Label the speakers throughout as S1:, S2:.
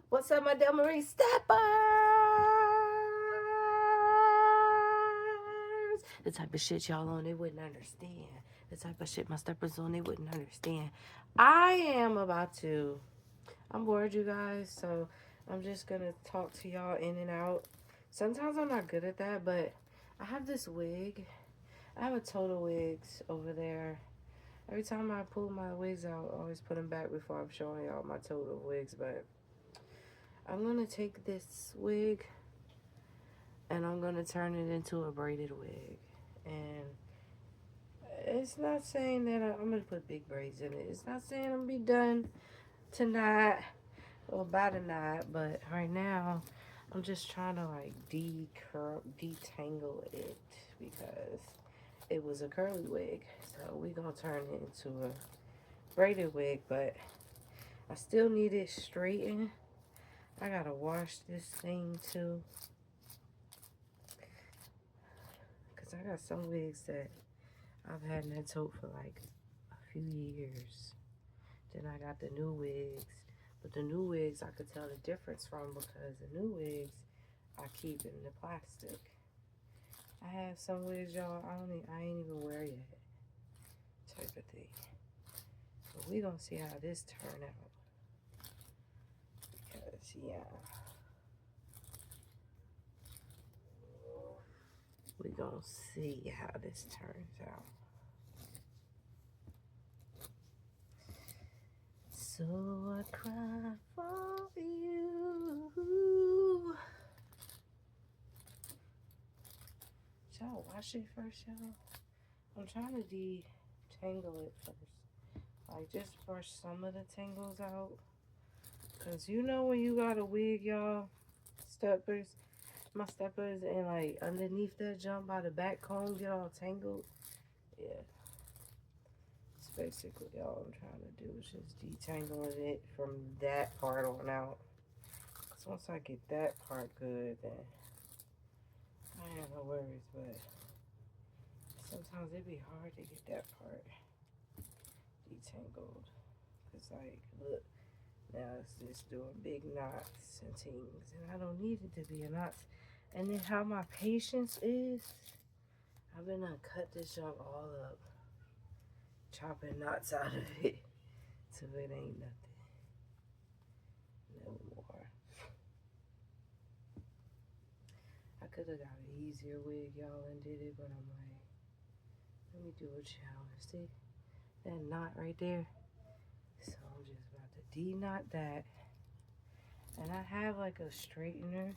S1: What's up, my Del Marie Steppers? The type of shit y'all on, they wouldn't understand. The type of shit my steppers on, they wouldn't understand. I am about to. I'm bored, you guys, so I'm just gonna talk to y'all in and out. Sometimes I'm not good at that, but I have this wig. I have a total wigs over there. Every time I pull my wigs out, I always put them back before I'm showing y'all my total wigs, but I'm gonna take this wig and I'm gonna turn it into a braided wig. And it's not saying that I'm gonna put big braids in it. It's not saying I'm gonna be done tonight or by tonight, but right now I'm just trying to like detangle it because it was a curly wig. So we gonna turn it into a braided wig, but I still need it straightened. I gotta wash this thing too. Cause I got some wigs that I've had in that tote for like a few years. Then I got the new wigs. But the new wigs I could tell the difference from because the new wigs I keep in the plastic. I have some wigs, y'all, I ain't even wear yet. Type of thing. But we gonna see how this turn out. Because yeah. We gonna see how this turns out. So I cry for you. Should I wash it first, y'all? I'm trying to detangle it first. Like, just brush some of the tangles out. Because you know when you got a wig, y'all, steppers, my steppers, and like underneath that jump by the back comb get all tangled? Yeah. It's basically all I'm trying to do is just detangling it from that part on out. Because once I get that part good, then I have no worries, but sometimes it'd be hard to get that part detangled. Cause like, look, now it's just doing big knots and things, and I don't need it to be a knot. And then how my patience is, I've been gonna cut this junk all up, chopping knots out of it, so it ain't nothing no more. I could have got an easier wig, y'all, and did it, but I'm like, let me do a challenge. See that knot right there? So I'm just about to de-knot that. And I have like a straightener.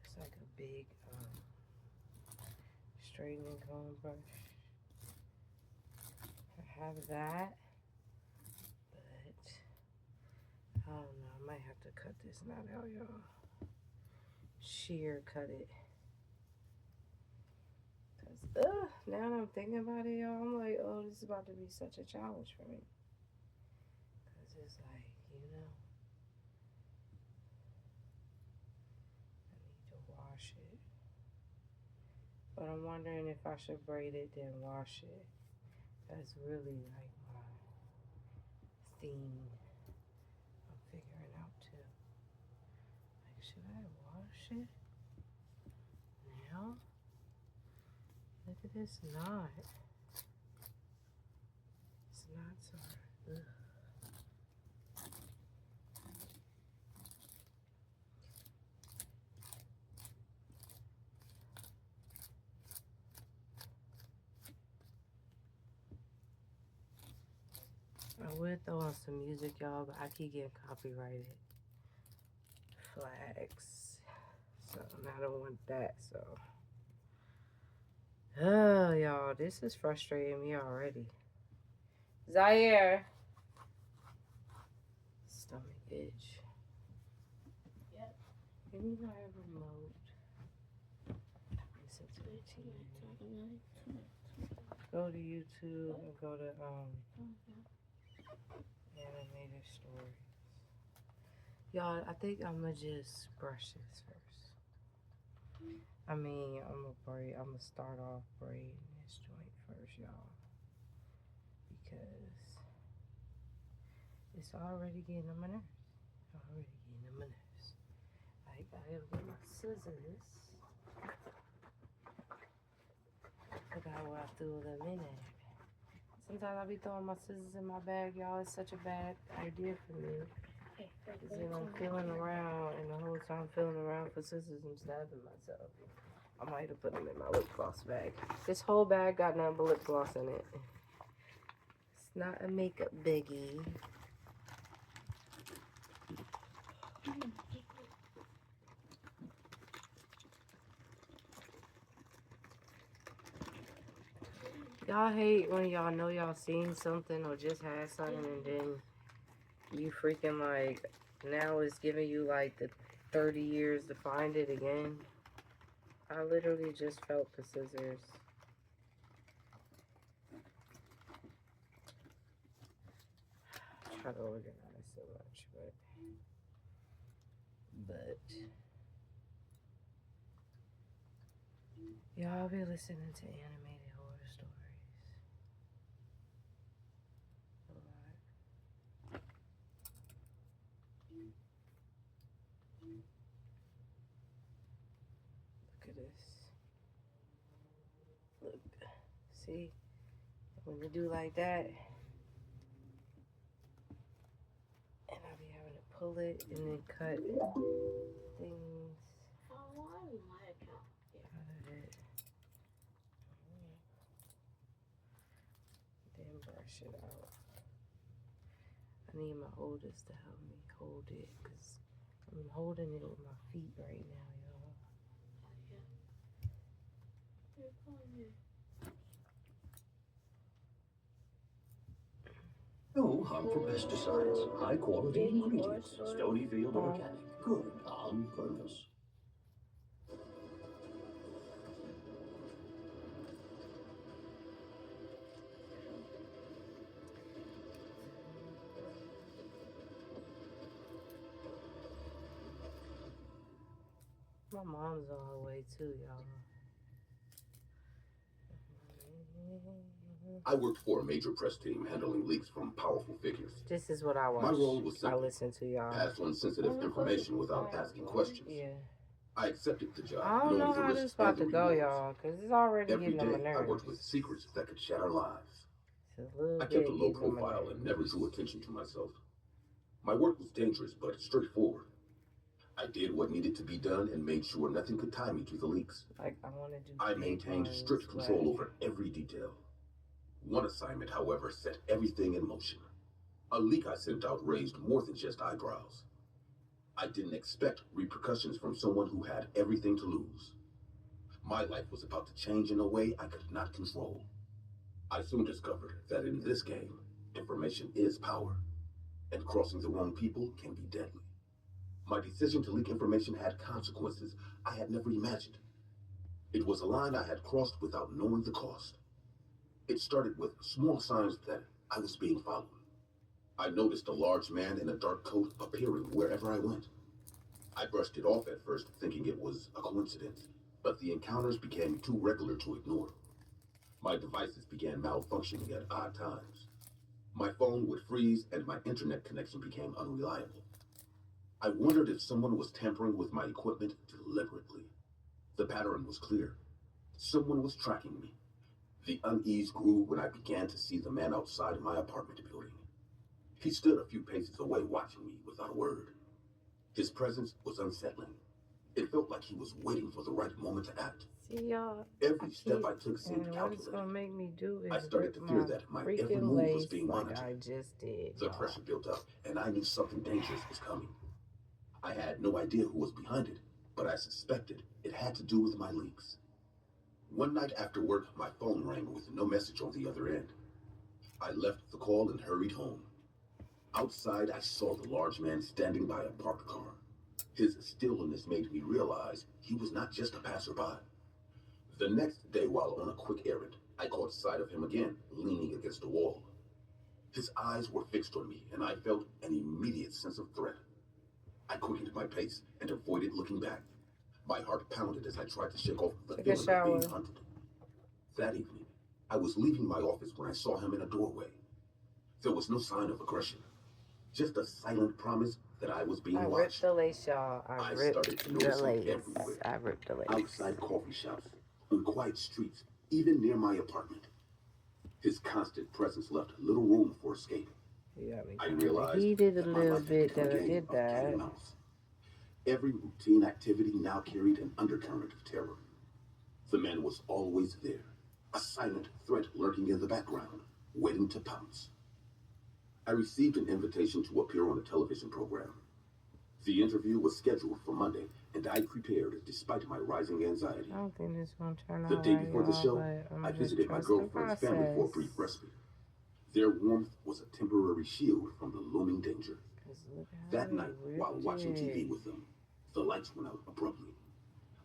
S1: It's like a big straightening comb brush. I have that. But I don't know. I might have to cut this knot out, y'all. Shear cut it. Cause now that I'm thinking about it, y'all, I'm like, oh, this is about to be such a challenge for me. Cause it's like, you know, I need to wash it. But I'm wondering if I should braid it then wash it. That's really like my theme I'm figuring out too. Like, should I wash it now? Look at this knot. This knots are, ugh. I would throw on some music, y'all, but I keep getting copyrighted flags. So, I don't want that, so. Oh, y'all, this is frustrating me already. Zaire. Stomach itch. Yep. Give me my remote. Listen to the TV. Go to YouTube and go to animated stories. Y'all, I think I'm gonna just brush this first. I mean, I'm gonna start off braiding this joint first, y'all, because it's already getting on my nerves. Already getting on my nerves. I gotta get my scissors. Forgot where I threw them in at. Sometimes I be throwing my scissors in my bag, y'all. It's such a bad idea for me. Because then I'm feeling around, and the whole time I'm feeling around for scissors, I'm stabbing myself. I might have put them in my lip gloss bag. This whole bag got nothing but lip gloss in it. It's not a makeup biggie. Y'all hate when y'all know y'all seen something or just had something and then you freaking like, now it's giving you like the 30 years to find it again. I literally just felt the scissors. I try to organize so much, but y'all be listening to animated horror stories a lot. Look at this. Look, see, when you do like that, and I be having to pull it and then cut things out of it. Then brush it out. I need my oldest to help me hold it because I'm holding it with my feet right now, y'all.
S2: No harmful pesticides, high quality ingredients, Stonyfield Organic, good on purpose.
S1: My mom's on her way too, y'all.
S3: I worked for a major press team handling leaks from powerful figures.
S1: This is what I watch.
S3: My role was
S1: I
S3: simple.
S1: listen to y'all.
S3: Pass on sensitive information without asking questions.
S1: Yeah.
S3: I accepted the job,
S1: I don't know
S3: knowing the
S1: how this
S3: risks
S1: about
S3: and the
S1: to go,
S3: rewards.
S1: y'all, because it's already
S3: Every
S1: getting on my
S3: day, I
S1: nerves.
S3: worked with secrets that could shatter lives.
S1: It's a little
S3: I
S1: bit
S3: kept a low
S1: getting on my
S3: profile and never
S1: nerves.
S3: drew attention to myself. My work was dangerous but straightforward. I did what needed to be done and made sure nothing could tie me to the leaks.
S1: Like, I want to do
S3: I
S1: big
S3: maintained
S1: ones,
S3: strict
S1: like-
S3: control over every detail. One assignment, however, set everything in motion. A leak I sent out raised more than just eyebrows. I didn't expect repercussions from someone who had everything to lose. My life was about to change in a way I could not control. I soon discovered that in this game, information is power, and crossing the wrong people can be deadly. My decision to leak information had consequences I had never imagined. It was a line I had crossed without knowing the cost. It started with small signs that I was being followed. I noticed a large man in a dark coat appearing wherever I went. I brushed it off at first, thinking it was a coincidence, but the encounters became too regular to ignore. My devices began malfunctioning at odd times. My phone would freeze and my internet connection became unreliable. I wondered if someone was tampering with my equipment deliberately. The pattern was clear. Someone was tracking me. The unease grew when I began to see the man outside my apartment building. He stood a few paces away watching me without a word. His presence was unsettling. It felt like he was waiting for the right moment to act.
S1: See, y'all,
S3: Every step I took seemed
S1: and what it's
S3: calculated.
S1: going to make me do is
S3: I started to fear that my every
S1: freaking
S3: move was
S1: lace
S3: being
S1: like
S3: monitored.
S1: I just did,
S3: The
S1: y'all.
S3: pressure built up, and I knew something dangerous was coming. I had no idea who was behind it, but I suspected it had to do with my leaks. One night after work, my phone rang with no message on the other end. I left the call and hurried home. Outside, I saw the large man standing by a parked car. His stillness made me realize he was not just a passerby. The next day, while on a quick errand, I caught sight of him again, leaning against a wall. His eyes were fixed on me, and I felt an immediate sense of threat. I quickened my pace and avoided looking back. My heart pounded as I tried to shake off the feeling of being hunted. That evening, I was leaving my office when I saw him in a doorway. There was no sign of aggression, just a silent promise that I was being
S1: I ripped
S3: watched.
S1: the lace, y'all. I
S3: I
S1: ripped
S3: started to
S1: the
S3: notice him
S1: lace.
S3: everywhere.
S1: I ripped the lace.
S3: Outside coffee shops, on quiet streets, even near my apartment. His constant presence left little room for escape.
S1: You got me
S3: I
S1: kinda
S3: realized
S1: heated a
S3: that my
S1: little
S3: life had
S1: bit
S3: become
S1: that
S3: a
S1: I
S3: game
S1: did
S3: of cat
S1: that.
S3: and mouse. Every routine activity now carried an undercurrent of terror. The man was always there, a silent threat lurking in the background, waiting to pounce. I received an invitation to appear on a television program. The interview was scheduled for Monday, and I prepared despite my rising anxiety.
S1: I don't think this is gonna turn
S3: The
S1: out
S3: day
S1: right,
S3: before the
S1: y'all,
S3: show,
S1: but I'm
S3: I
S1: just
S3: visited my
S1: trust the
S3: girlfriend's family for a
S1: process.
S3: brief respite. Their warmth was a temporary shield from the looming danger.
S1: 'Cause look how
S3: That
S1: they
S3: night, while
S1: ripped
S3: watching
S1: it.
S3: TV with them, the lights went out abruptly.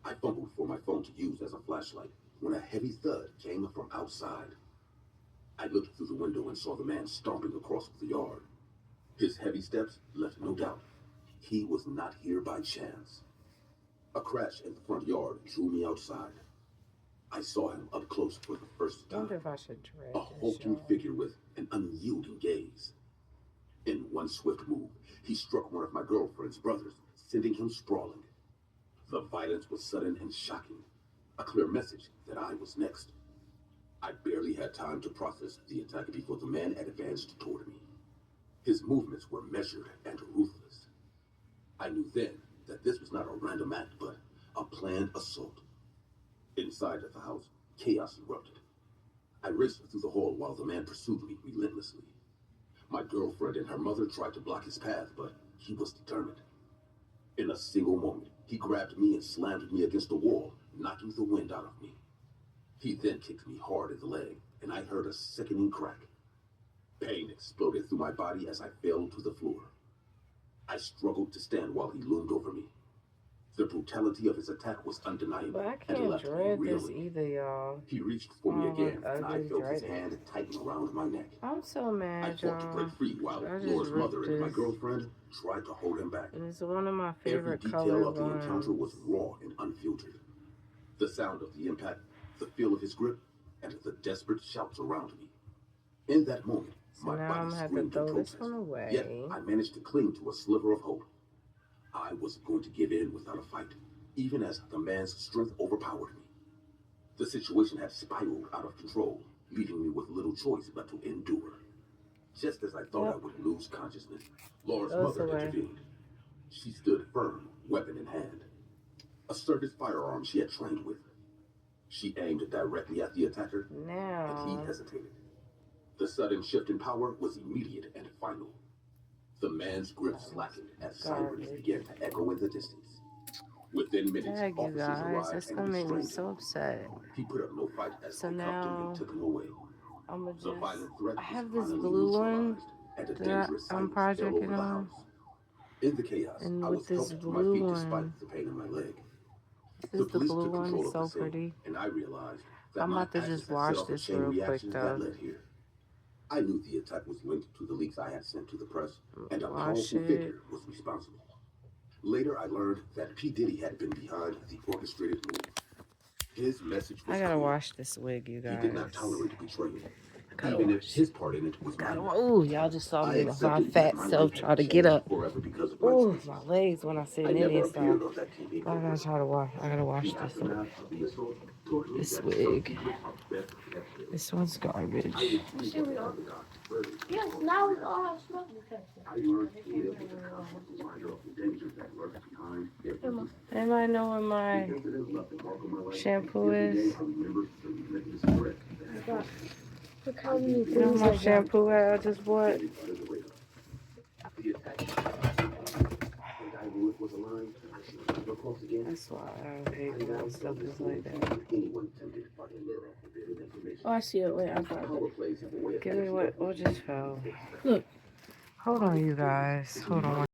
S3: I fumbled for my phone to use as a flashlight when a heavy thud came from outside. I looked through the window and saw the man stomping across the yard. His heavy steps left no doubt. He was not here by chance. A crash in the front yard drew me outside. I saw him up close for the first
S1: I wonder
S3: time.
S1: if I should drag
S3: A
S1: this,
S3: hulking
S1: y'all.
S3: figure with an unyielding gaze. In one swift move, he struck one of my girlfriend's brothers, sending him sprawling. The violence was sudden and shocking, a clear message that I was next. I barely had time to process the attack before the man advanced toward me. His movements were measured and ruthless. I knew then that this was not a random act, but a planned assault. Inside of the house, chaos erupted. I raced through the hall while the man pursued me relentlessly. My girlfriend and her mother tried to block his path, but he was determined. In a single moment, he grabbed me and slammed me against the wall, knocking the wind out of me. He then kicked me hard in the leg, and I heard a sickening crack. Pain exploded through my body as I fell to the floor. I struggled to stand while he loomed over me. The brutality of his attack was undeniable,
S1: But I
S3: and
S1: can't
S3: left me
S1: dread this
S3: reeling.
S1: either, y'all.
S3: He reached for me
S1: Oh,
S3: again,
S1: look, I
S3: and I
S1: just
S3: felt his
S1: dread it.
S3: hand tighten around my neck.
S1: I'm so
S3: I
S1: mad,
S3: fought to break
S1: y'all.
S3: free while
S1: I just
S3: Laura's mother
S1: ripped
S3: and my
S1: this.
S3: girlfriend tried to hold him back.
S1: And it's one of my
S3: Every
S1: favorite
S3: detail
S1: color
S3: of the encounter was
S1: ones.
S3: raw and unfiltered. The sound of the impact, the feel of his grip, and the desperate shouts around me. In that moment,
S1: So
S3: my
S1: now I'm
S3: body
S1: gonna have to
S3: screamed in
S1: throw this
S3: protest.
S1: one away.
S3: Yet I managed to cling to a sliver of hope. I wasn't going to give in without a fight, even as the man's strength overpowered me. The situation had spiraled out of control, leaving me with little choice but to endure. Just as I thought I would lose consciousness, Laura's
S1: Those
S3: mother
S1: away.
S3: intervened. She stood firm, weapon in hand. A service firearm she had trained with. She aimed directly at the attacker, and
S1: Now,
S3: he hesitated. The sudden shift in power was immediate and final. The man's grip slackened as sirens began to echo in the distance. Within minutes,
S1: tag you
S3: officers
S1: guys.
S3: arrived
S1: That's
S3: and
S1: gonna make me
S3: restrained
S1: so
S3: him.
S1: upset.
S3: He put up no fight as
S1: So
S3: they cuffed him
S1: now,
S3: and took him away.
S1: I'm gonna
S3: The
S1: just.
S3: violent threat
S1: I
S3: was
S1: have this
S3: finally
S1: blue one
S3: neutralized, and a
S1: that
S3: dangerous
S1: I'm
S3: silence fell over
S1: projecting
S3: the
S1: on.
S3: house. In the chaos,
S1: And
S3: I
S1: with
S3: was
S1: this
S3: helped to my
S1: blue
S3: feet
S1: one,
S3: despite the pain in my leg.
S1: This
S3: The
S1: is the
S3: police
S1: blue
S3: took
S1: one.
S3: control
S1: It's
S3: of
S1: so
S3: the scene,
S1: pretty.
S3: and I realized that
S1: I'm
S3: my
S1: about to
S3: actions
S1: just
S3: had
S1: wash
S3: set off a
S1: this
S3: chain
S1: real quick
S3: reaction that
S1: though.
S3: led here. I knew the attack was linked to the leaks I had sent to the press, and a
S1: Wash
S3: powerful
S1: it.
S3: figure was responsible. Later, I learned that P. Diddy had been behind the orchestrated move. His message was
S1: I gotta
S3: clear.
S1: wash this wig, you
S3: He
S1: guys.
S3: did not tolerate betrayal,
S1: Gotta
S3: even if
S1: wash.
S3: his part in it was
S1: Gotta.
S3: minor.
S1: Oh, y'all just saw
S3: I
S1: me with my
S3: accepted
S1: fat
S3: that my
S1: self
S3: life
S1: try
S3: had
S1: to get
S3: changed
S1: up.
S3: forever because of my
S1: Oh,
S3: choices.
S1: my legs when I sit
S3: I
S1: in
S3: never
S1: this
S3: appeared
S1: stuff.
S3: on that TV
S1: I
S3: program.
S1: gotta try to wash. I gotta wash
S3: The
S1: this
S3: aftermath of the assault taught me
S1: this
S3: that
S1: wig.
S3: some secrets are best kept.
S1: This one's garbage.
S3: I refused to have the dark further.
S4: Yes, now we all have smoke detectors.
S3: I learned to live with the conscious reminder of the dangers that lurk behind every
S1: Anybody know where my
S3: incident left a mark on my life.
S1: shampoo
S3: Every day
S1: is?
S3: I remember the relentless threat that had
S4: Look how many
S1: You know
S4: things
S1: my
S4: I got.
S1: shampoo at I just bought?
S3: under the radar. The attack, and I knew it was a line I should never cross again.
S1: That's why I hate when stuff is like that.
S3: Anyone tempted by the lure of forbidden information.
S4: Oh, I see it. Wait, I got it.
S3: Power plays have a way of
S1: Give me what just fell.
S4: Look.
S1: Hold on, you guys. Hold on